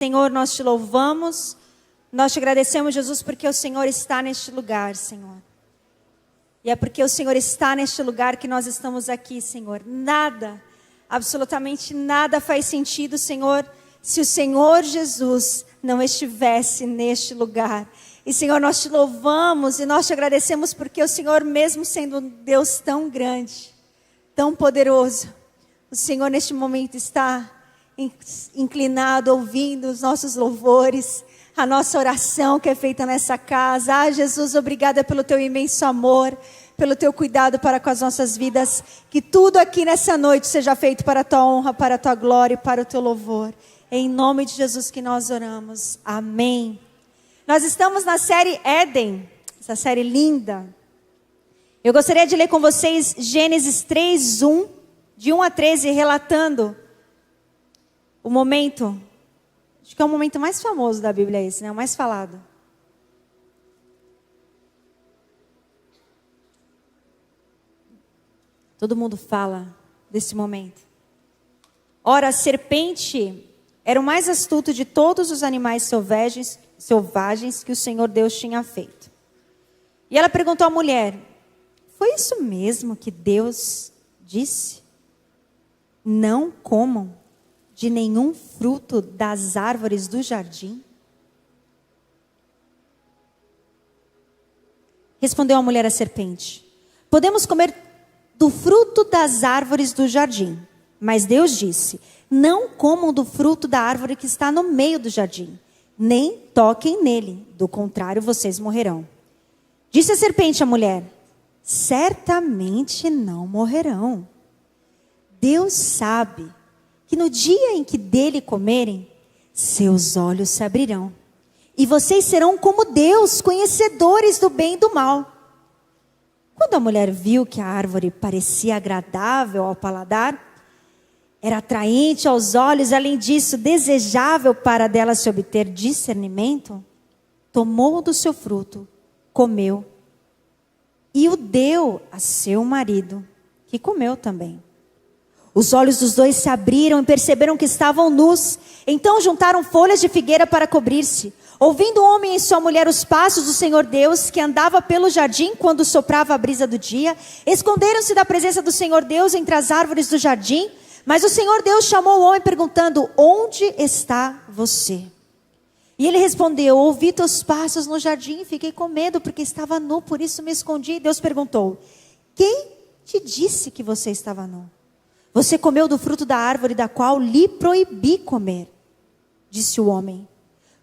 Senhor, nós te louvamos, nós te agradecemos, Jesus, porque o Senhor está neste lugar, Senhor. E é porque o Senhor está neste lugar que nós estamos aqui, Senhor. Nada, absolutamente nada faz sentido, Senhor, se o Senhor Jesus não estivesse neste lugar. E, Senhor, nós te louvamos e nós te agradecemos porque o Senhor, mesmo sendo um Deus tão grande, tão poderoso, o Senhor neste momento está inclinado, ouvindo os nossos louvores, a nossa oração que é feita nessa casa. Ah, Jesus, obrigada pelo teu imenso amor, pelo teu cuidado para com as nossas vidas. Que tudo aqui nessa noite seja feito para a tua honra, para a tua glória e para o teu louvor. Em nome de Jesus que nós oramos. Amém. Nós estamos na série Éden, essa série linda. Eu gostaria de ler com vocês Gênesis 3:1, de 1 a 13, relatando o momento, acho que é o momento mais famoso da Bíblia esse, né? O mais falado. Todo mundo fala desse momento. Ora, a serpente era o mais astuto de todos os animais selvagens que o Senhor Deus tinha feito. E ela perguntou à mulher: foi isso mesmo que Deus disse? Não comam de nenhum fruto das árvores do jardim? Respondeu a mulher à serpente: podemos comer do fruto das árvores do jardim. Mas Deus disse: não comam do fruto da árvore que está no meio do jardim, nem toquem nele, do contrário vocês morrerão. Disse a serpente à mulher: certamente não morrerão. Deus sabe que no dia em que dele comerem, seus olhos se abrirão, e vocês serão como Deus, conhecedores do bem e do mal. Quando a mulher viu que a árvore parecia agradável ao paladar, era atraente aos olhos, além disso, desejável para dela se obter discernimento, tomou do seu fruto, comeu, e o deu a seu marido, que comeu também. Os olhos dos dois se abriram e perceberam que estavam nus. Então juntaram folhas de figueira para cobrir-se. Ouvindo o homem e sua mulher os passos do Senhor Deus, que andava pelo jardim quando soprava a brisa do dia, esconderam-se da presença do Senhor Deus entre as árvores do jardim. Mas o Senhor Deus chamou o homem perguntando: onde está você? E ele respondeu: ouvi teus passos no jardim e fiquei com medo porque estava nu, por isso me escondi. E Deus perguntou: quem te disse que você estava nu? Você comeu do fruto da árvore da qual lhe proibi comer. Disse o homem: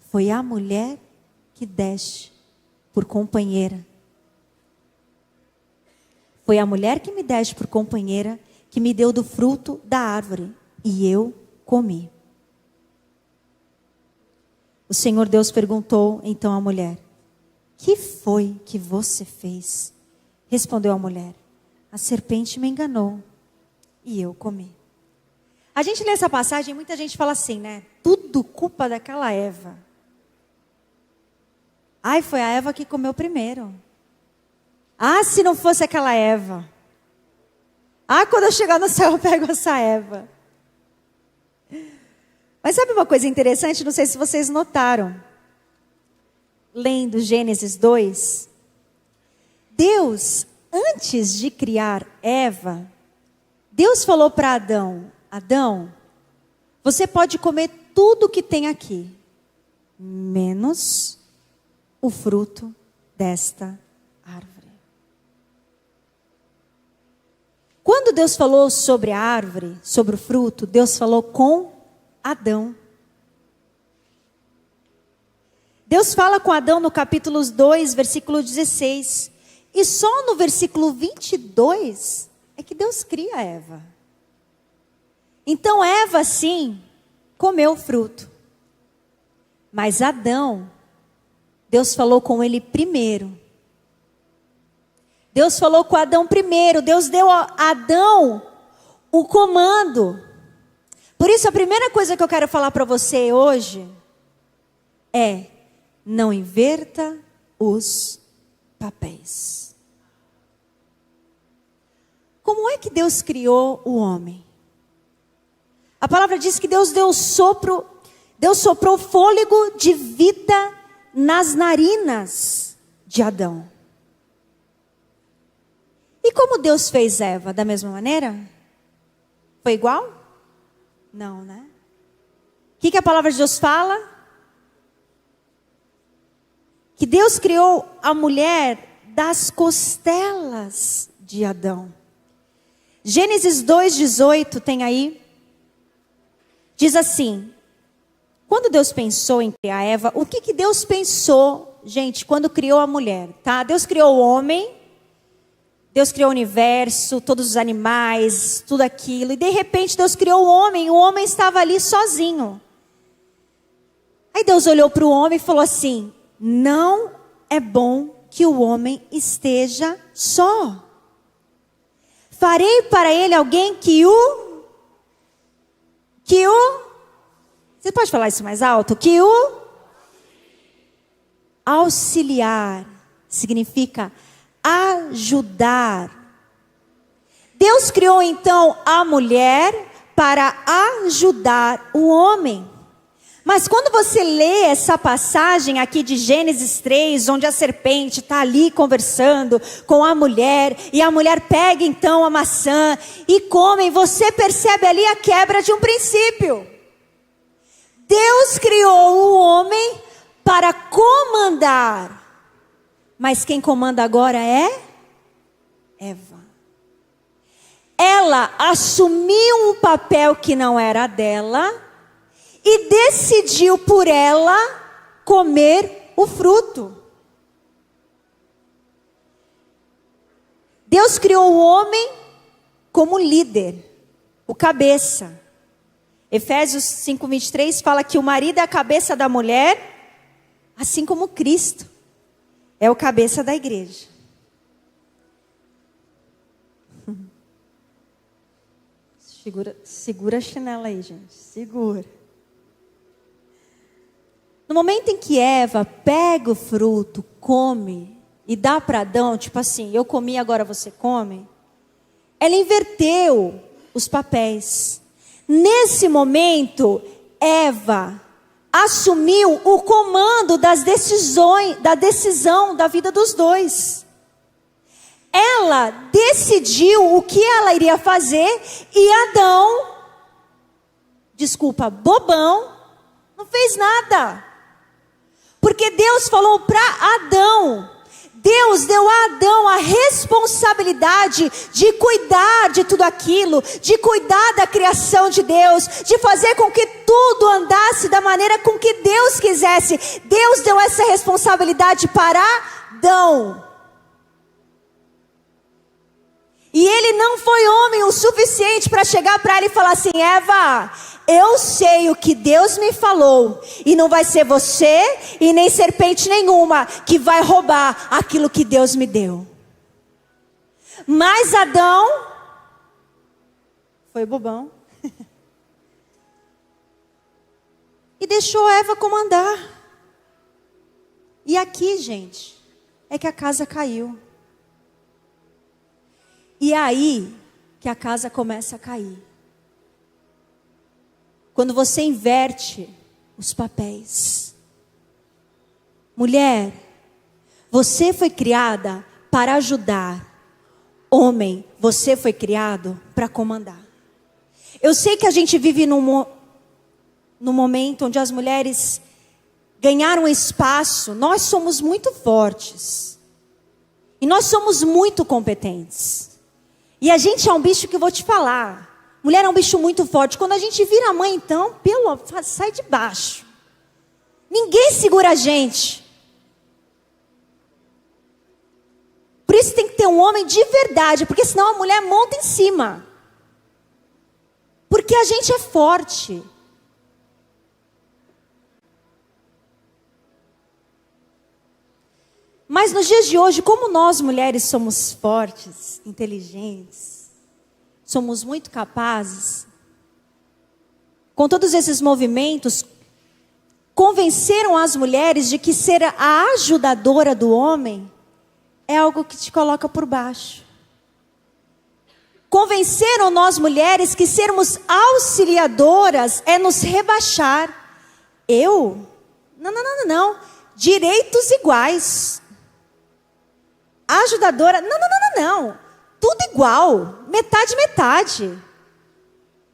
foi a mulher que deste por companheira. Foi a mulher que me deste por companheira, que me deu do fruto da árvore, e eu comi. O Senhor Deus perguntou então à mulher: que foi que você fez? Respondeu a mulher: a serpente me enganou, e eu comi. A gente lê essa passagem e muita gente fala assim, né? Tudo culpa daquela Eva. Ai, foi a Eva que comeu primeiro. Ah, se não fosse aquela Eva. Ah, quando eu chegar no céu eu pego essa Eva. Mas sabe uma coisa interessante? Não sei se vocês notaram. Lendo Gênesis 2. Deus, antes de criar Eva, Deus falou para Adão: Adão, você pode comer tudo que tem aqui, menos o fruto desta árvore. Quando Deus falou sobre a árvore, sobre o fruto, Deus falou com Adão. Deus fala com Adão no capítulo 2, versículo 16. E só no versículo 22 é que Deus cria Eva. Então Eva, sim, comeu o fruto. Mas Adão, Deus falou com ele primeiro. Deus falou com Adão primeiro. Deus deu a Adão o comando. Por isso, a primeira coisa que eu quero falar para você hoje é: não inverta os papéis. Como é que Deus criou o homem? A palavra diz que Deus deu o sopro Deus soprou fôlego de vida nas narinas de Adão. E como Deus fez Eva? Da mesma maneira? Foi igual? Não, né? O que a palavra de Deus fala? Que Deus criou a mulher das costelas de Adão. Gênesis 2:18 tem aí. Diz assim: quando Deus pensou em criar Eva, o que Deus pensou, gente, quando criou a mulher, tá? Deus criou o homem, Deus criou o universo, todos os animais, tudo aquilo. E de repente Deus criou o homem estava ali sozinho. Aí Deus olhou para o homem e falou assim: não é bom que o homem esteja só. Farei para ele alguém que o... Você pode falar isso mais alto? Que o auxiliar significa ajudar. Deus criou então a mulher para ajudar o homem. Mas quando você lê essa passagem aqui de Gênesis 3, onde a serpente está ali conversando com a mulher, e a mulher pega então a maçã e come, você percebe ali a quebra de um princípio. Deus criou o homem para comandar, mas quem comanda agora é Eva. Ela assumiu um papel que não era dela e decidiu por ela comer o fruto. Deus criou o homem como líder, o cabeça. Efésios 5:23 fala que o marido é a cabeça da mulher, assim como Cristo é o cabeça da igreja. Segura a chinela aí, gente. Segura. No momento em que Eva pega o fruto, come e dá para Adão, tipo assim, eu comi, agora você come. Ela inverteu os papéis. Nesse momento, Eva assumiu o comando das decisões, da decisão da vida dos dois. Ela decidiu o que ela iria fazer e Adão, bobão, não fez nada. Porque Deus falou para Adão, Deus deu a Adão a responsabilidade de cuidar de tudo aquilo, de cuidar da criação de Deus, de fazer com que tudo andasse da maneira com que Deus quisesse. Deus deu essa responsabilidade para Adão. E ele não foi homem o suficiente para chegar para ela e falar assim: Eva, eu sei o que Deus me falou, e não vai ser você e nem serpente nenhuma que vai roubar aquilo que Deus me deu. Mas Adão foi bobão e deixou Eva comandar. E aqui, gente, é que a casa caiu. E é aí que a casa começa a cair. Quando você inverte os papéis. Mulher, você foi criada para ajudar. Homem, você foi criado para comandar. Eu sei que a gente vive num momento onde as mulheres ganharam espaço. Nós somos muito fortes. E nós somos muito competentes. E a gente é um bicho que eu vou te falar. Mulher é um bicho muito forte. Quando a gente vira mãe, então, sai de baixo. Ninguém segura a gente. Por isso tem que ter um homem de verdade, porque senão a mulher monta em cima. Porque a gente é forte. Mas nos dias de hoje, como nós mulheres somos fortes, inteligentes, somos muito capazes, com todos esses movimentos, convenceram as mulheres de que ser a ajudadora do homem é algo que te coloca por baixo. Convenceram nós mulheres que sermos auxiliadoras é nos rebaixar, Eu? Não, não, não, não. Direitos iguais. Ajudadora? Não, não, não, não, não. Tudo igual. Metade, metade.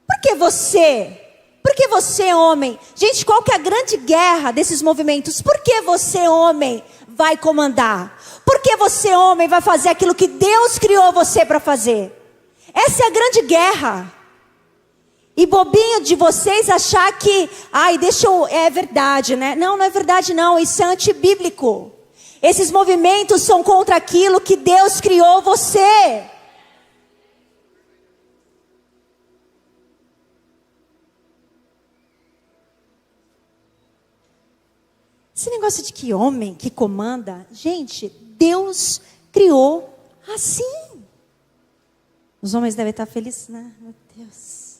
Por que você? Por que você, homem? Gente, qual que é a grande guerra desses movimentos? Por que você, homem, vai comandar? Por que você, homem, vai fazer aquilo que Deus criou você para fazer? Essa é a grande guerra. E bobinho de vocês achar que, é verdade, né? Não, não é verdade não, isso é antibíblico. Esses movimentos são contra aquilo que Deus criou você. Esse negócio de que homem que comanda, gente, Deus criou assim. Os homens devem estar felizes, né? Meu Deus.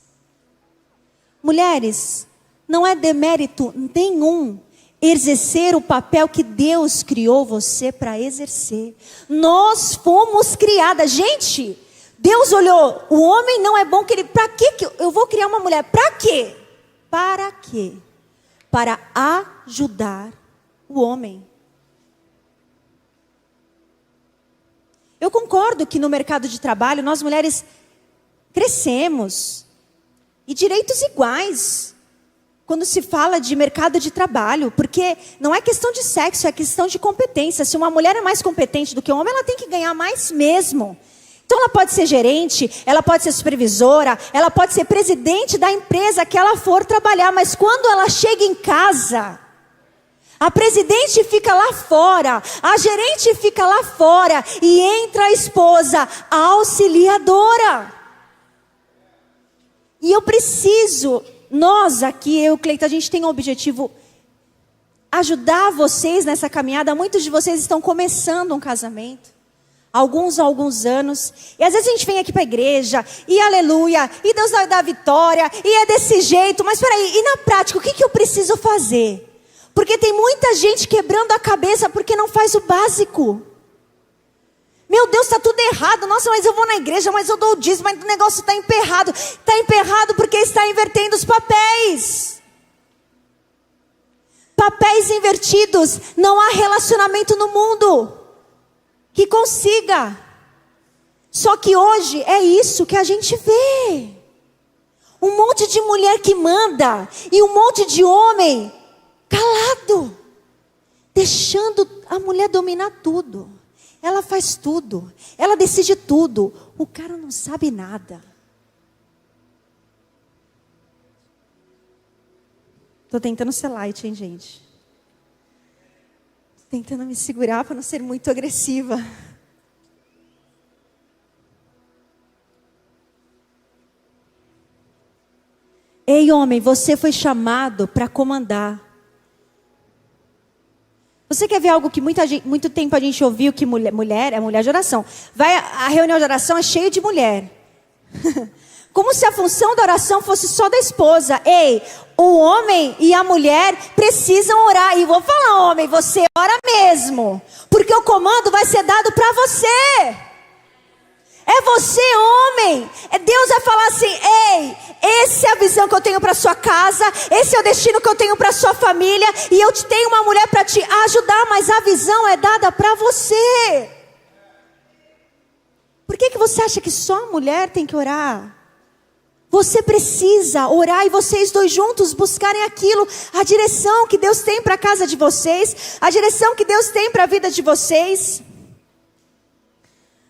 Mulheres, não é demérito nenhum exercer o papel que Deus criou você para exercer. Nós fomos criadas. Gente, Deus olhou, o homem não é bom que ele... Para que eu vou criar uma mulher? Para quê? Para quê? Para ajudar o homem. Eu concordo que no mercado de trabalho nós mulheres crescemos. E direitos iguais. Quando se fala de mercado de trabalho. Porque não é questão de sexo, é questão de competência. Se uma mulher é mais competente do que um homem, ela tem que ganhar mais mesmo. Então ela pode ser gerente, ela pode ser supervisora, ela pode ser presidente da empresa que ela for trabalhar. Mas quando ela chega em casa... A presidente fica lá fora, a gerente fica lá fora e entra a esposa, a auxiliadora. E eu preciso, nós aqui, eu e o Cleiton, a gente tem um objetivo, ajudar vocês nessa caminhada. Muitos de vocês estão começando um casamento, alguns há alguns anos, e às vezes a gente vem aqui para a igreja, e aleluia, e Deus vai dar vitória, e é desse jeito, mas peraí, e na prática, o que eu preciso fazer? Porque tem muita gente quebrando a cabeça porque não faz o básico. Meu Deus, está tudo errado. Nossa, mas eu vou na igreja, mas eu dou o dízimo, mas o negócio está emperrado. Está emperrado porque está invertendo os papéis. Papéis invertidos. Não há relacionamento no mundo que consiga. Só que hoje é isso que a gente vê. Um monte de mulher que manda e um monte de homem calado, deixando a mulher dominar tudo. Ela faz tudo, ela decide tudo. O cara não sabe nada. Estou tentando ser light, hein, gente? Tô tentando me segurar para não ser muito agressiva. Ei, homem, você foi chamado para comandar. Você quer ver algo que muito tempo a gente ouviu, que mulher é mulher de oração. A reunião de oração é cheia de mulher. Como se a função da oração fosse só da esposa. Ei, o homem e a mulher precisam orar. E vou falar, homem, você ora mesmo. Porque o comando vai ser dado para você. É você, homem. Deus vai falar assim, ei, essa é a visão que eu tenho para sua casa, esse é o destino que eu tenho para sua família, e eu te tenho uma mulher para te ajudar, mas a visão é dada para você. Por que você acha que só a mulher tem que orar? Você precisa orar e vocês dois juntos buscarem aquilo, a direção que Deus tem para a casa de vocês, a direção que Deus tem para a vida de vocês.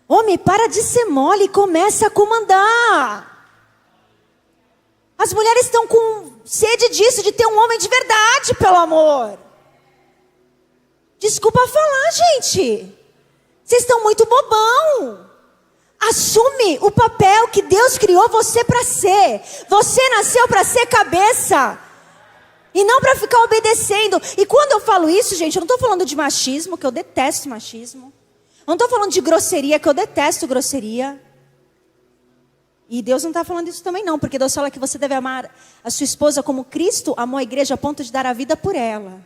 Homem, para de ser mole e começa a comandar. As mulheres estão com sede disso, de ter um homem de verdade, pelo amor. Desculpa falar, gente. Vocês estão muito bobão. Assume o papel que Deus criou você para ser. Você nasceu para ser cabeça. E não para ficar obedecendo. E quando eu falo isso, gente, eu não estou falando de machismo, que eu detesto machismo. Eu não estou falando de grosseria, que eu detesto grosseria. E Deus não está falando isso também não. Porque Deus fala que você deve amar a sua esposa como Cristo amou a igreja a ponto de dar a vida por ela.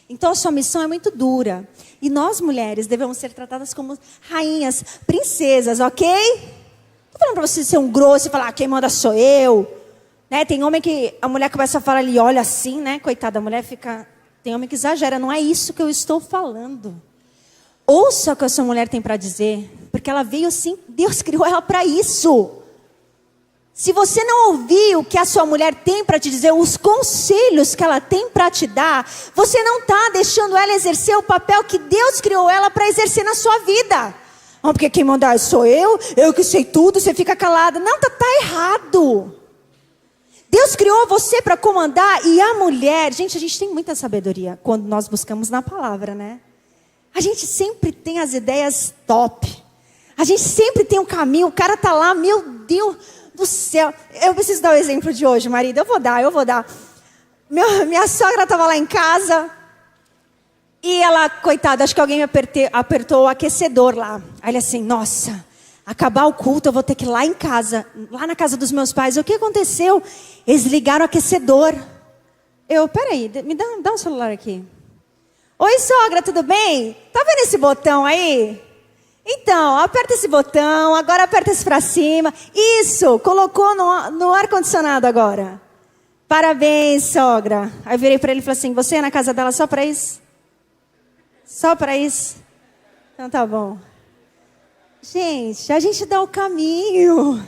Então a sua missão é muito dura. E nós mulheres devemos ser tratadas como rainhas, princesas, ok? Não estou falando para você ser um grosso e falar, quem manda sou eu. Né? Tem homem que a mulher começa a falar, ele olha assim, né? Coitada, a mulher fica... Tem homem que exagera, não é isso que eu estou falando. Ouça o que a sua mulher tem para dizer, porque ela veio assim, Deus criou ela para isso. Se você não ouvir o que a sua mulher tem para te dizer, os conselhos que ela tem para te dar, você não está deixando ela exercer o papel que Deus criou ela para exercer na sua vida. Não, porque quem manda sou eu que sei tudo, você fica calada. Não, tá errado. Deus criou você para comandar e a mulher... Gente, a gente tem muita sabedoria quando nós buscamos na palavra, né? A gente sempre tem as ideias top. A gente sempre tem um caminho, o cara tá lá, meu Deus do céu. Eu preciso dar o exemplo de hoje, marido. Eu vou dar. Minha sogra estava lá em casa e ela, coitada, acho que alguém me apertou o aquecedor lá. Aí ele assim, nossa, acabar o culto, eu vou ter que ir lá em casa, lá na casa dos meus pais. O que aconteceu? Eles ligaram o aquecedor. Peraí, me dá um celular aqui. Oi, sogra, tudo bem? Tá vendo esse botão aí? Então, aperta esse botão, agora aperta esse pra cima. Isso, colocou no ar-condicionado agora. Parabéns, sogra. Aí eu virei pra ele e falei assim, você é na casa dela só pra isso? Só pra isso? Então tá bom. Gente, a gente dá o caminho.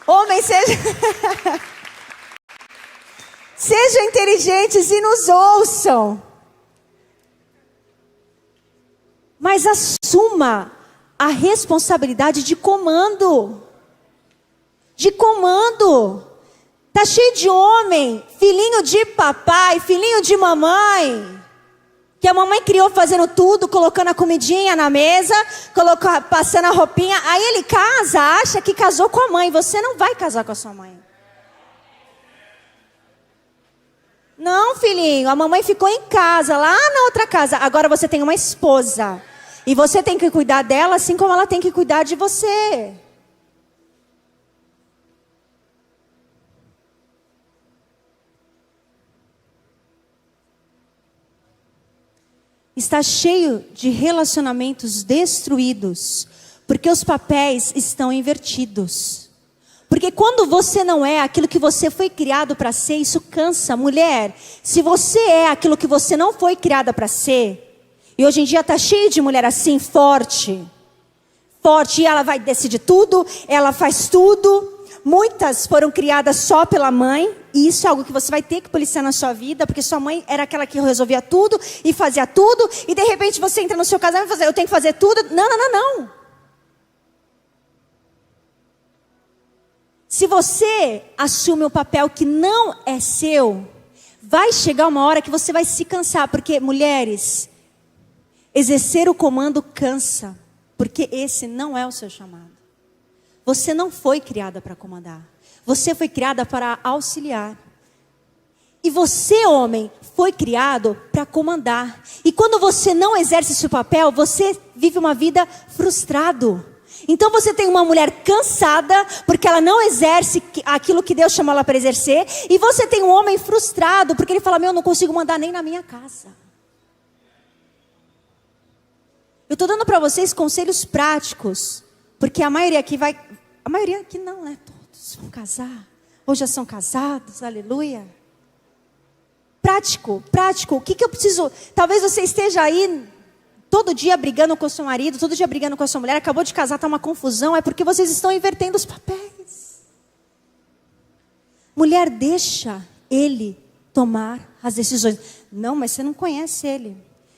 Homem, sejam inteligentes e nos ouçam. Mas assuma a responsabilidade de comando. De comando. Tá cheio de homem, filhinho de papai, filhinho de mamãe. Que a mamãe criou fazendo tudo, colocando a comidinha na mesa, passando a roupinha. Aí ele casa, acha que casou com a mãe. Você não vai casar com a sua mãe. Não, filhinho, a mamãe ficou em casa, lá na outra casa. Agora você tem uma esposa. E você tem que cuidar dela assim como ela tem que cuidar de você. Está cheio de relacionamentos destruídos, porque os papéis estão invertidos. Porque quando você não é aquilo que você foi criado para ser, isso cansa. Mulher, se você é aquilo que você não foi criada para ser, e hoje em dia está cheio de mulher assim, forte, e ela vai decidir tudo, ela faz tudo. Muitas foram criadas só pela mãe, e isso é algo que você vai ter que policiar na sua vida, porque sua mãe era aquela que resolvia tudo e fazia tudo, e de repente você entra no seu casamento e fala, eu tenho que fazer tudo. Não. Se você assume um papel que não é seu, vai chegar uma hora que você vai se cansar, porque mulheres, exercer o comando cansa, porque esse não é o seu chamado. Você não foi criada para comandar. Você foi criada para auxiliar. E você, homem, foi criado para comandar. E quando você não exerce esse papel, você vive uma vida frustrado. Então você tem uma mulher cansada, porque ela não exerce aquilo que Deus chamou ela para exercer. E você tem um homem frustrado, porque ele fala, eu não consigo mandar nem na minha casa. Eu estou dando para vocês conselhos práticos. Porque a maioria aqui vai... A maioria aqui não, né? Todos vão casar. Ou já são casados, aleluia. Prático. O que eu preciso... Talvez você esteja aí todo dia brigando com o seu marido, todo dia brigando com a sua mulher, acabou de casar, está uma confusão, é porque vocês estão invertendo os papéis. Mulher, deixa ele tomar as decisões. Não, mas você não conhece ele.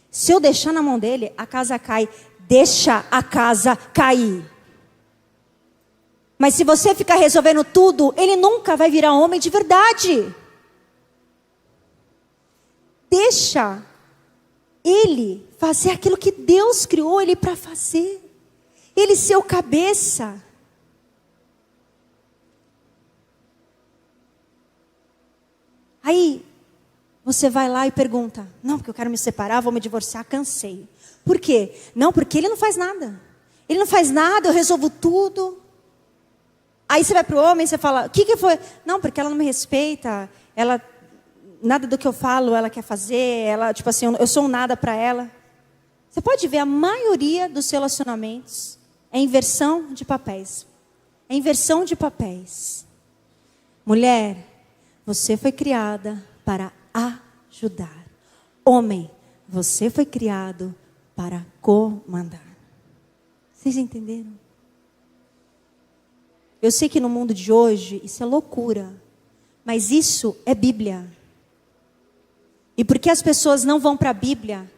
Se eu deixar na mão dele, a casa cai. Deixa a casa cair. Mas se você ficar resolvendo tudo, ele nunca vai virar homem de verdade. Deixa ele fazer aquilo que Deus criou ele para fazer. Ele ser o cabeça. Aí, você vai lá e pergunta, não, porque eu quero me separar, vou me divorciar, cansei. Por quê? Não, porque ele não faz nada. Ele não faz nada, eu resolvo tudo. Aí você vai para o homem e você fala, o que foi? Não, porque ela não me respeita, ela, nada do que eu falo ela quer fazer, ela, tipo assim, eu sou um nada para ela. Você pode ver, a maioria dos relacionamentos é inversão de papéis. É inversão de papéis. Mulher, você foi criada para ajudar. Homem, você foi criado para comandar. Vocês entenderam? Eu sei que no mundo de hoje isso é loucura, mas isso é Bíblia. E porque as pessoas não vão para a Bíblia,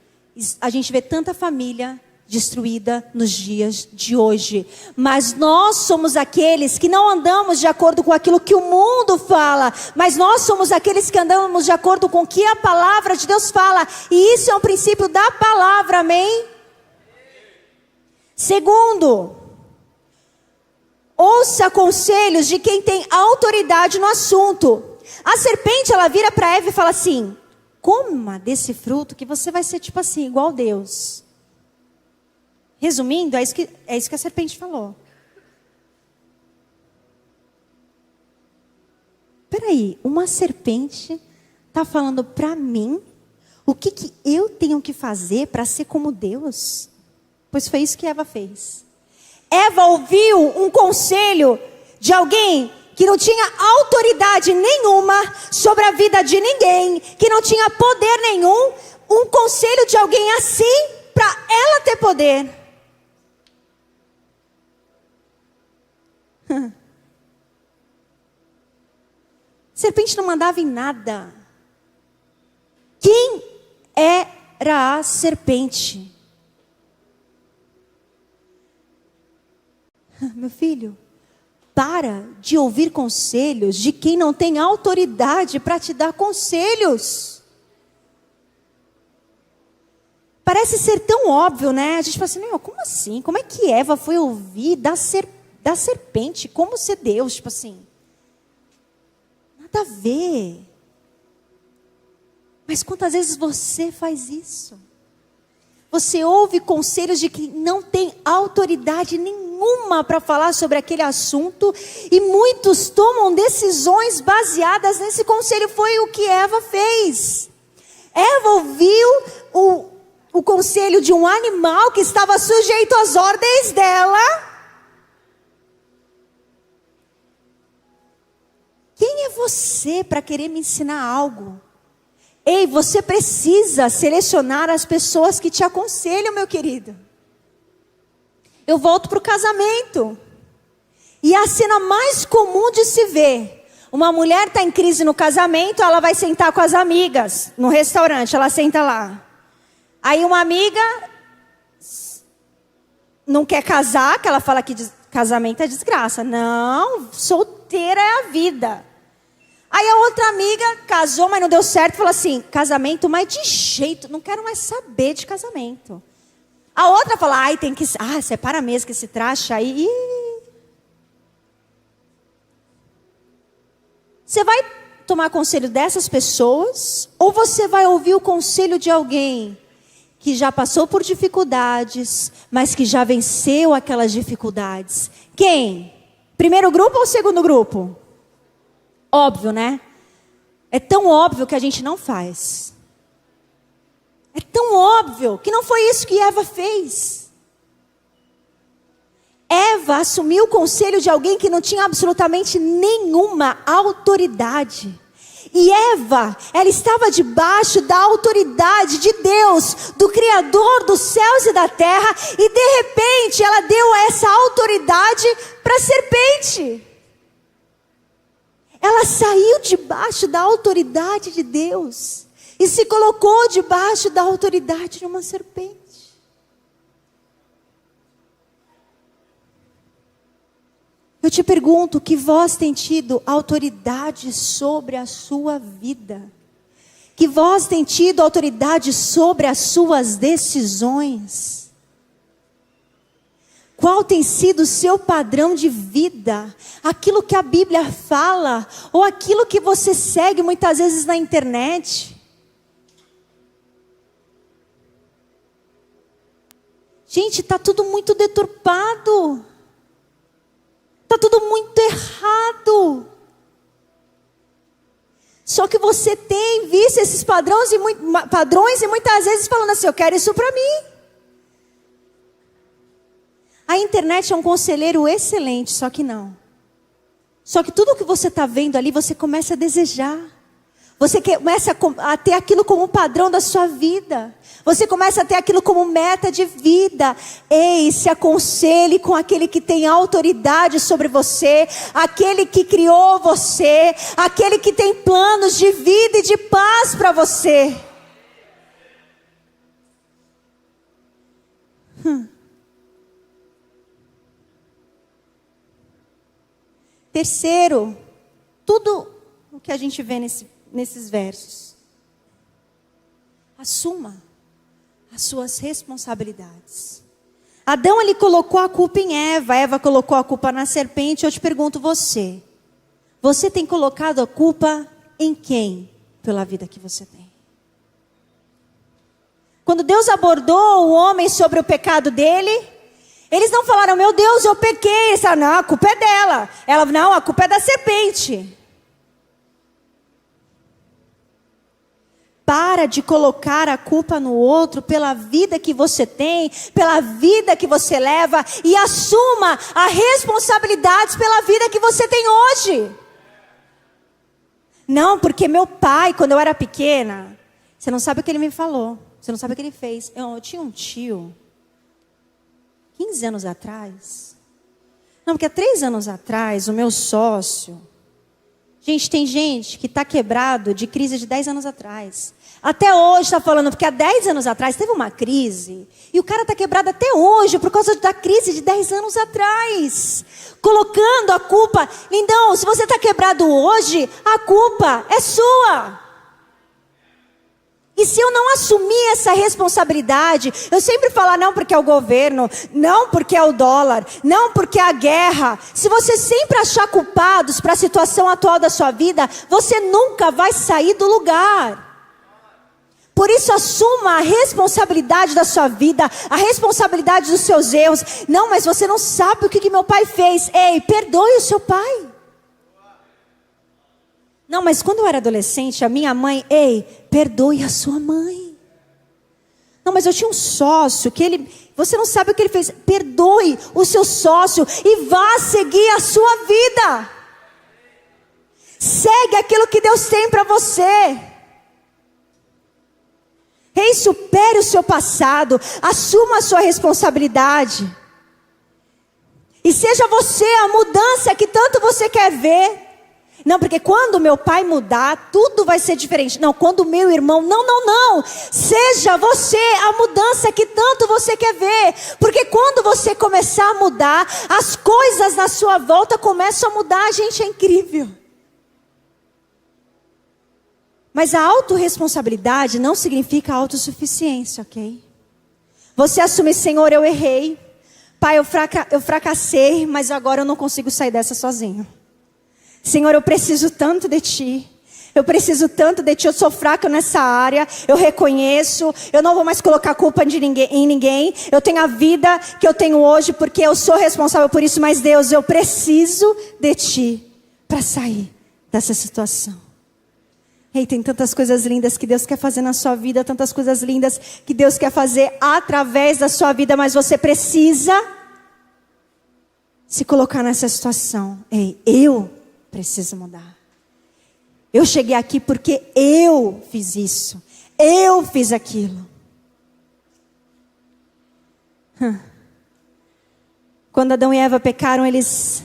a gente vê tanta família destruída nos dias de hoje. Mas nós somos aqueles que não andamos de acordo com aquilo que o mundo fala, mas nós somos aqueles que andamos de acordo com o que a palavra de Deus fala. E isso é um princípio da palavra, amém? Segundo, ouça conselhos de quem tem autoridade no assunto. A serpente, ela vira para Eva e fala assim: coma desse fruto que você vai ser tipo assim, igual Deus. Resumindo, é isso que a serpente falou. Peraí, uma serpente está falando para mim o que eu tenho que fazer para ser como Deus? Pois foi isso que Eva fez. Eva ouviu um conselho de alguém que não tinha autoridade nenhuma sobre a vida de ninguém, que não tinha poder nenhum, um conselho de alguém assim para ela ter poder. Serpente não mandava em nada. Quem era a serpente? Meu filho, para de ouvir conselhos de quem não tem autoridade para te dar conselhos. Parece ser tão óbvio, né? A gente fala assim, não, como assim? Como é que Eva foi ouvir da serpente? Como ser Deus? Tipo assim, nada a ver. Mas quantas vezes você faz isso? Você ouve conselhos de quem não tem autoridade nenhuma para falar sobre aquele assunto, e muitos tomam decisões baseadas nesse conselho. Foi o que Eva fez. Eva ouviu o conselho de um animal que estava sujeito às ordens dela. Quem é você para querer me ensinar algo? Ei, você precisa selecionar as pessoas que te aconselham, meu querido. Eu volto para o casamento. E a cena mais comum de se ver. Uma mulher está em crise no casamento, ela vai sentar com as amigas no restaurante, ela senta lá. Aí uma amiga não quer casar, que ela fala que casamento é desgraça. Não, solteira é a vida. Aí a outra amiga casou, mas não deu certo, falou assim, casamento, mas de jeito, não quero mais saber de casamento. A outra fala, ai, tem que, separa mesmo que esse traste aí. Você vai tomar conselho dessas pessoas, ou você vai ouvir o conselho de alguém que já passou por dificuldades, mas que já venceu aquelas dificuldades? Quem? Primeiro grupo ou segundo grupo? Óbvio, né? É tão óbvio que a gente não faz. É tão óbvio que não foi isso que Eva fez. Eva assumiu o conselho de alguém que não tinha absolutamente nenhuma autoridade. E Eva, ela estava debaixo da autoridade de Deus, do Criador dos céus e da terra, e de repente ela deu essa autoridade para a serpente. Ela saiu debaixo da autoridade de Deus e se colocou debaixo da autoridade de uma serpente. Eu te pergunto, que voz tem tido autoridade sobre a sua vida? Que voz tem tido autoridade sobre as suas decisões? Qual tem sido o seu padrão de vida? Aquilo que a Bíblia fala, ou aquilo que você segue muitas vezes na internet? Gente, está tudo muito deturpado. Está tudo muito errado. Só que você tem visto esses padrões e muitas vezes falando assim, eu quero isso para mim. A internet é um conselheiro excelente, só que não. Só que tudo que você está vendo ali, você começa a desejar. Você começa a ter aquilo como padrão da sua vida. Você começa a ter aquilo como meta de vida. Ei, se aconselhe com aquele que tem autoridade sobre você, aquele que criou você, aquele que tem planos de vida e de paz para você. Terceiro, tudo o que a gente vê nesses versos. Assuma as suas responsabilidades. Adão, ele colocou a culpa em Eva. Eva colocou a culpa na serpente. Eu te pergunto, você tem colocado a culpa em quem pela vida que você tem? Quando Deus abordou o homem sobre o pecado dele, eles não falaram, meu Deus, eu pequei. Eles falaram, não, a culpa é dela. Ela, não, a culpa é da serpente. Para de colocar a culpa no outro pela vida que você tem, pela vida que você leva, e assuma a responsabilidade pela vida que você tem hoje. Não, porque meu pai, quando eu era pequena, você não sabe o que ele me falou, você não sabe o que ele fez. Eu tinha um tio, 15 anos atrás, não, porque há 3 anos atrás, o meu sócio, gente, tem gente que está quebrado de crise de 10 anos atrás. Até hoje está falando, porque há 10 anos atrás teve uma crise. E o cara está quebrado até hoje por causa da crise de 10 anos atrás. Colocando a culpa. Lindão, se você está quebrado hoje, a culpa é sua. E se eu não assumir essa responsabilidade, eu sempre falar, não porque é o governo, não porque é o dólar, não porque é a guerra. Se você sempre achar culpados para a situação atual da sua vida, você nunca vai sair do lugar. Por isso assuma a responsabilidade da sua vida, a responsabilidade dos seus erros. Não, mas você não sabe o que meu pai fez. Ei, perdoe o seu pai. Não, mas quando eu era adolescente, a minha mãe, ei, perdoe a sua mãe. Não, mas eu tinha um sócio que você não sabe o que ele fez. Perdoe o seu sócio e vá seguir a sua vida. Segue aquilo que Deus tem para você. Ei, supere o seu passado, assuma a sua responsabilidade. E seja você a mudança que tanto você quer ver. Não, porque quando meu pai mudar, tudo vai ser diferente. Não, quando o meu irmão, não. Seja você a mudança que tanto você quer ver. Porque quando você começar a mudar, as coisas na sua volta começam a mudar. Gente, é incrível. Mas a autorresponsabilidade não significa autossuficiência, ok? Você assume, Senhor, eu errei. Pai, eu fracassei, mas agora eu não consigo sair dessa sozinho. Senhor, eu preciso tanto de Ti. Eu preciso tanto de Ti, eu sou fraca nessa área. Eu reconheço, eu não vou mais colocar culpa em ninguém. Eu tenho a vida que eu tenho hoje porque eu sou responsável por isso. Mas Deus, eu preciso de Ti para sair dessa situação. Ei, tem tantas coisas lindas que Deus quer fazer na sua vida, tantas coisas lindas que Deus quer fazer através da sua vida, mas você precisa se colocar nessa situação. Ei, eu preciso mudar. Eu cheguei aqui porque eu fiz isso, eu fiz aquilo. Quando Adão e Eva pecaram, eles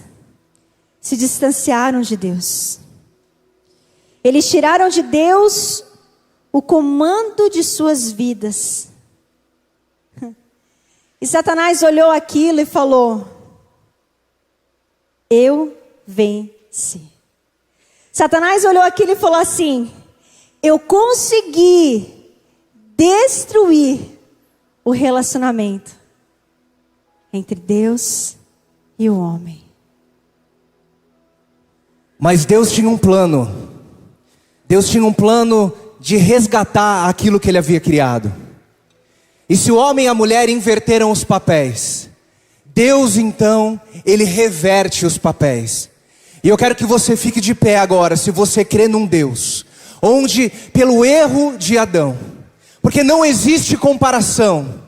se distanciaram de Deus. Eles tiraram de Deus o comando de suas vidas. E Satanás olhou aquilo e falou, eu venci. Satanás olhou aquilo e falou assim, eu consegui destruir o relacionamento entre Deus e o homem. Mas Deus tinha um plano. Deus tinha um plano de resgatar aquilo que Ele havia criado. E se o homem e a mulher inverteram os papéis, Deus então, Ele reverte os papéis. E eu quero que você fique de pé agora, se você crê num Deus, onde pelo erro de Adão, porque não existe comparação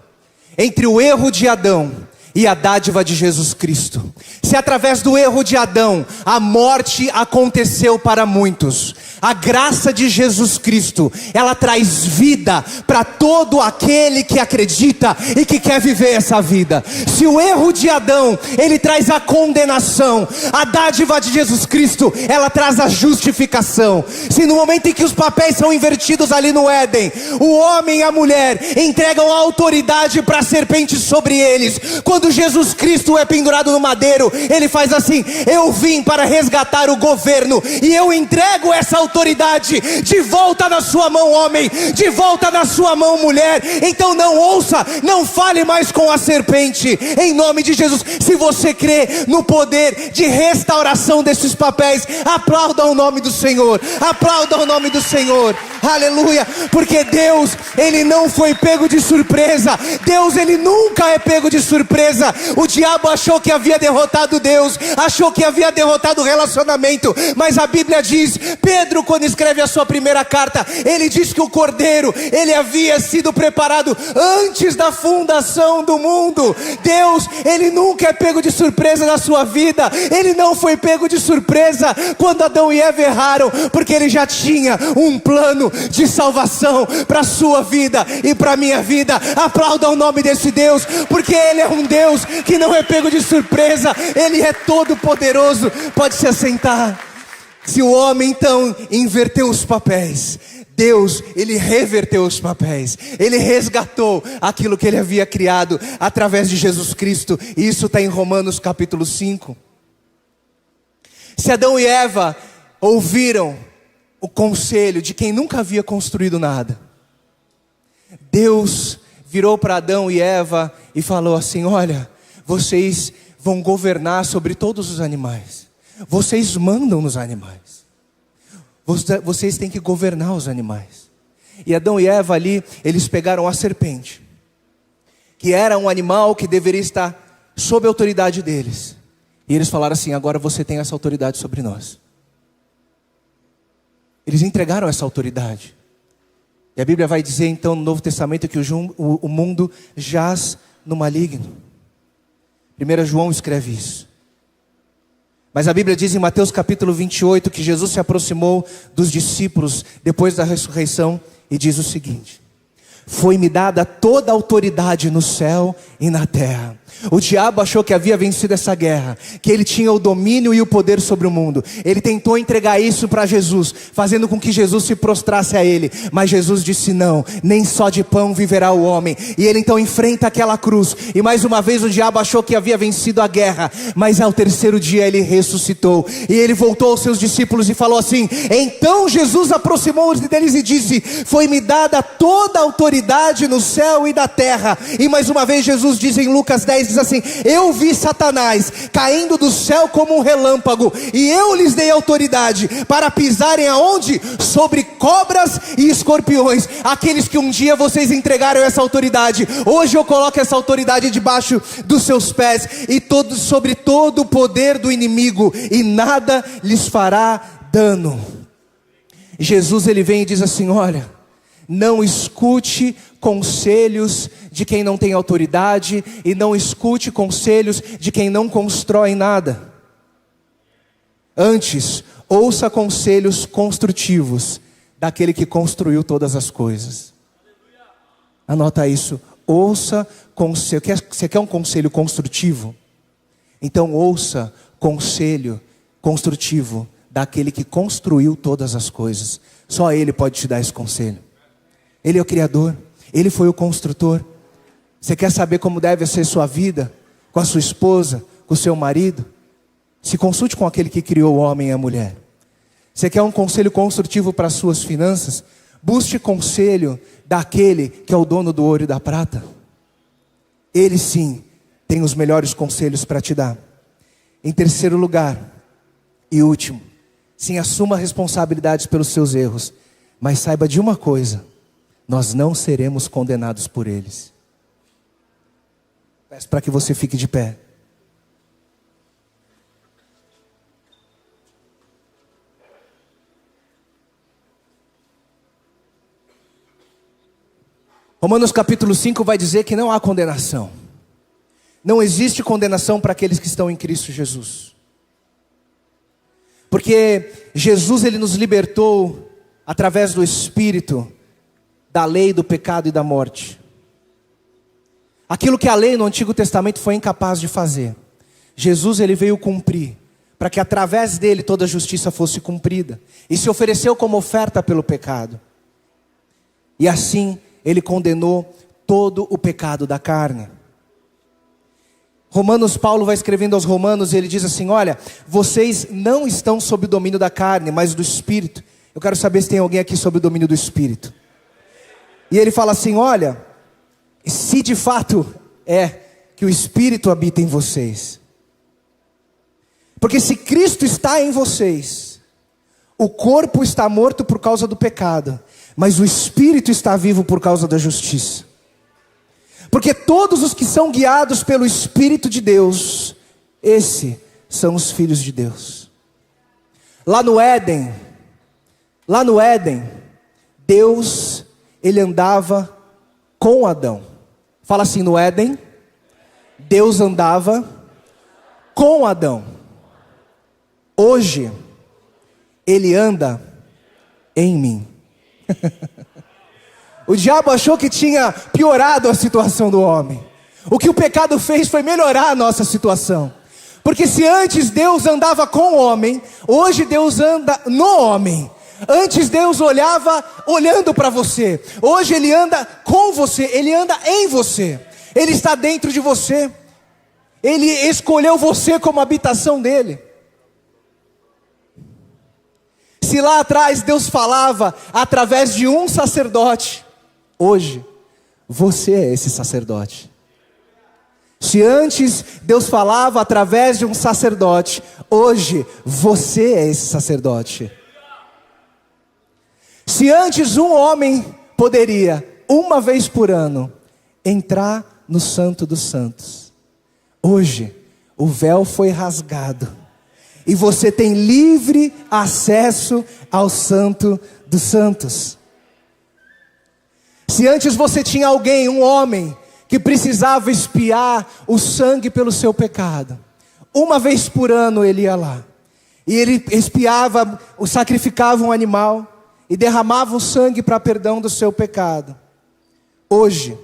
entre o erro de Adão e a dádiva de Jesus Cristo. Se através do erro de Adão a morte aconteceu para muitos, a graça de Jesus Cristo, ela traz vida para todo aquele que acredita e que quer viver essa vida. Se o erro de Adão, ele traz a condenação, a dádiva de Jesus Cristo, ela traz a justificação. Se no momento em que os papéis são invertidos ali no Éden, o homem e a mulher entregam a autoridade para a serpente sobre eles, quando Jesus Cristo é pendurado no madeiro, ele faz assim: eu vim para resgatar o governo, e eu entrego essa autoridade de volta na sua mão, homem, de volta na sua mão, mulher. Então não ouça, não fale mais com a serpente, em nome de Jesus. Se você crê no poder de restauração desses papéis, aplauda o nome do Senhor, aplauda o nome do Senhor, aleluia, porque Deus, ele não foi pego de surpresa. Deus, ele nunca é pego de surpresa. O diabo achou que havia derrotado Deus, achou que havia derrotado o relacionamento, mas a Bíblia diz, Pedro, quando escreve a sua primeira carta, ele diz que o cordeiro, ele havia sido preparado antes da fundação do mundo. Deus, ele nunca é pego de surpresa na sua vida. Ele não foi pego de surpresa quando Adão e Eva erraram, porque ele já tinha um plano de salvação para a sua vida e para a minha vida. Aplauda o nome desse Deus, porque ele é um Deus que não é pego de surpresa. Ele é todo poderoso. Pode se assentar. Se o homem então inverteu os papéis, Deus, ele reverteu os papéis. Ele resgatou aquilo que ele havia criado através de Jesus Cristo. E isso está em Romanos capítulo 5. Se Adão e Eva ouviram o conselho de quem nunca havia construído nada, Deus virou para Adão e Eva e falou assim: olha, vocês vão governar sobre todos os animais. Vocês mandam nos animais. Vocês têm que governar os animais. E Adão e Eva ali, eles pegaram a serpente, que era um animal que deveria estar sob a autoridade deles. E eles falaram assim: agora você tem essa autoridade sobre nós. Eles entregaram essa autoridade. E a Bíblia vai dizer então no Novo Testamento que o mundo jaz no maligno. 1 João escreve isso. Mas a Bíblia diz em Mateus capítulo 28 que Jesus se aproximou dos discípulos depois da ressurreição e diz o seguinte: foi-me dada toda a autoridade no céu e na terra. O diabo achou que havia vencido essa guerra, que ele tinha o domínio e o poder sobre o mundo. Ele tentou entregar isso para Jesus, fazendo com que Jesus se prostrasse a ele. Mas Jesus disse não, nem só de pão viverá o homem. E ele então enfrenta aquela cruz. E mais uma vez o diabo achou que havia vencido a guerra. Mas ao terceiro dia ele ressuscitou. E ele voltou aos seus discípulos e falou assim: então Jesus aproximou-se deles e disse: foi-me dada toda a autoridade no céu e na terra. E mais uma vez Jesus diz em Lucas 10, diz assim: eu vi Satanás caindo do céu como um relâmpago, e eu lhes dei autoridade para pisarem aonde? Sobre cobras e escorpiões. Aqueles que um dia vocês entregaram essa autoridade, hoje eu coloco essa autoridade debaixo dos seus pés, e sobre todo o poder do inimigo, e nada lhes fará dano. Jesus, ele vem e diz assim: olha, não escute conselhos de quem não tem autoridade, e não escute conselhos de quem não constrói nada. Antes, ouça conselhos construtivos daquele que construiu todas as coisas. Anota isso. Ouça conselho. Você quer um conselho construtivo? Então ouça conselho construtivo daquele que construiu todas as coisas. Só ele pode te dar esse conselho. Ele é o Criador, ele foi o construtor. Você quer saber como deve ser sua vida? Com a sua esposa, com o seu marido? Se consulte com aquele que criou o homem e a mulher. Você quer um conselho construtivo para as suas finanças? Busque conselho daquele que é o dono do ouro e da prata. Ele sim tem os melhores conselhos para te dar. Em terceiro lugar e último, sim, assuma responsabilidades pelos seus erros, mas saiba de uma coisa: nós não seremos condenados por eles. Peço para que você fique de pé. Romanos capítulo 5 vai dizer que não há condenação. não existe condenação para aqueles que estão em Cristo Jesus. Porque Jesus, ele nos libertou através do Espírito da lei, do pecado e da morte. Aquilo que a lei no Antigo Testamento foi incapaz de fazer, Jesus, ele veio cumprir, para que através dele toda a justiça fosse cumprida, e se ofereceu como oferta pelo pecado. E assim ele condenou todo o pecado da carne. Paulo vai escrevendo aos Romanos, e ele diz assim: olha, vocês não estão sob o domínio da carne, mas do Espírito. Eu quero saber se tem alguém aqui sob o domínio do Espírito. E ele fala assim: olha, se de fato é que o Espírito habita em vocês. Porque se Cristo está em vocês, o corpo está morto por causa do pecado, mas o Espírito está vivo por causa da justiça. Porque todos os que são guiados pelo Espírito de Deus, esses são os filhos de Deus. Lá no Éden, Deus, ele andava com Adão. Fala assim: no Éden, Deus andava com Adão. Hoje, ele anda em mim. O diabo achou que tinha piorado a situação do homem. O que o pecado fez foi melhorar a nossa situação. Porque se antes Deus andava com o homem, hoje Deus anda no homem. Antes Deus olhava olhando para você. Hoje Ele anda com você, Ele anda em você. Ele está dentro de você. Ele escolheu você como habitação dEle. Se lá atrás Deus falava através de um sacerdote, hoje você é esse sacerdote. Se antes Deus falava através de um sacerdote, hoje você é esse sacerdote. Se antes um homem poderia, uma vez por ano, entrar no Santo dos Santos, hoje o véu foi rasgado e você tem livre acesso ao Santo dos Santos. Se antes você tinha alguém, um homem, que precisava expiar o sangue pelo seu pecado, uma vez por ano ele ia lá, e ele expiava, sacrificava um animal, e derramava o sangue para perdão do seu pecado. Hoje,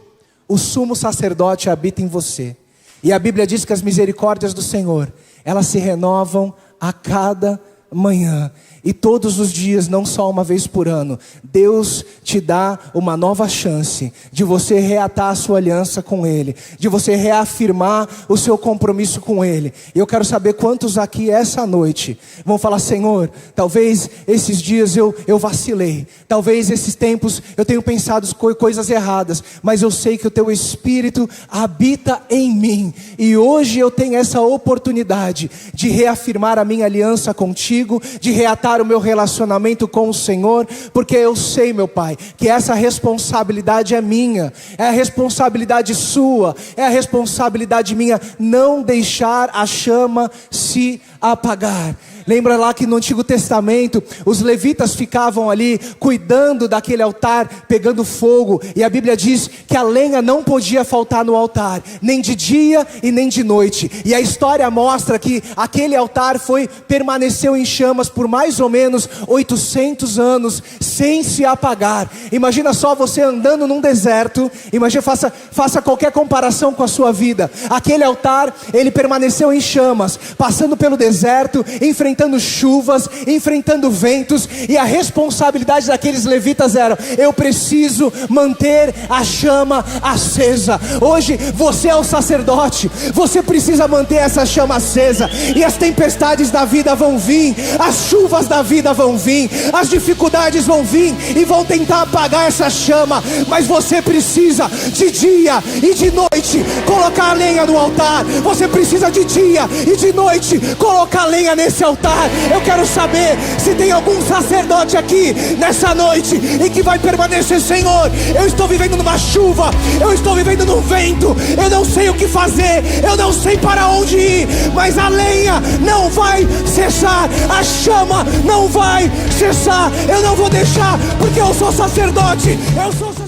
o sumo sacerdote habita em você, e a Bíblia diz que as misericórdias do Senhor, elas se renovam a cada manhã. E todos os dias, não só uma vez por ano, Deus te dá uma nova chance de você reatar a sua aliança com Ele, de você reafirmar o seu compromisso com Ele. E eu quero saber quantos aqui essa noite vão falar: Senhor, talvez esses dias eu vacilei, talvez esses tempos eu tenho pensado coisas erradas, mas eu sei que o Teu Espírito habita em mim, e hoje eu tenho essa oportunidade de reafirmar a minha aliança contigo, de reatar o meu relacionamento com o Senhor, porque eu sei, meu Pai, que essa responsabilidade é minha, é a responsabilidade sua, é a responsabilidade minha, não deixar a chama se apagar. Lembra lá que no Antigo Testamento, os levitas ficavam ali, cuidando daquele altar, pegando fogo, e a Bíblia diz que a lenha não podia faltar no altar, nem de dia e nem de noite, e a história mostra que aquele altar permaneceu em chamas por mais ou menos 800 anos, sem se apagar. Imagina só você andando num deserto, faça qualquer comparação com a sua vida. Aquele altar, ele permaneceu em chamas, passando pelo deserto, enfrentando chuvas, enfrentando ventos, e a responsabilidade daqueles levitas era: eu preciso manter a chama acesa. Hoje você é o sacerdote, você precisa manter essa chama acesa, e as tempestades da vida vão vir, as chuvas da vida vão vir, as dificuldades vão vir e vão tentar apagar essa chama, mas você precisa de dia e de noite colocar a lenha no altar. Você precisa de dia e de noite colocar a lenha nesse altar. Eu quero saber se tem algum sacerdote aqui nessa noite e que vai permanecer: Senhor, eu estou vivendo numa chuva, eu estou vivendo num vento, eu não sei o que fazer, eu não sei para onde ir, mas a lenha não vai cessar, a chama não vai cessar. Eu não vou deixar, porque eu sou sacerdote, eu sou sacerdote.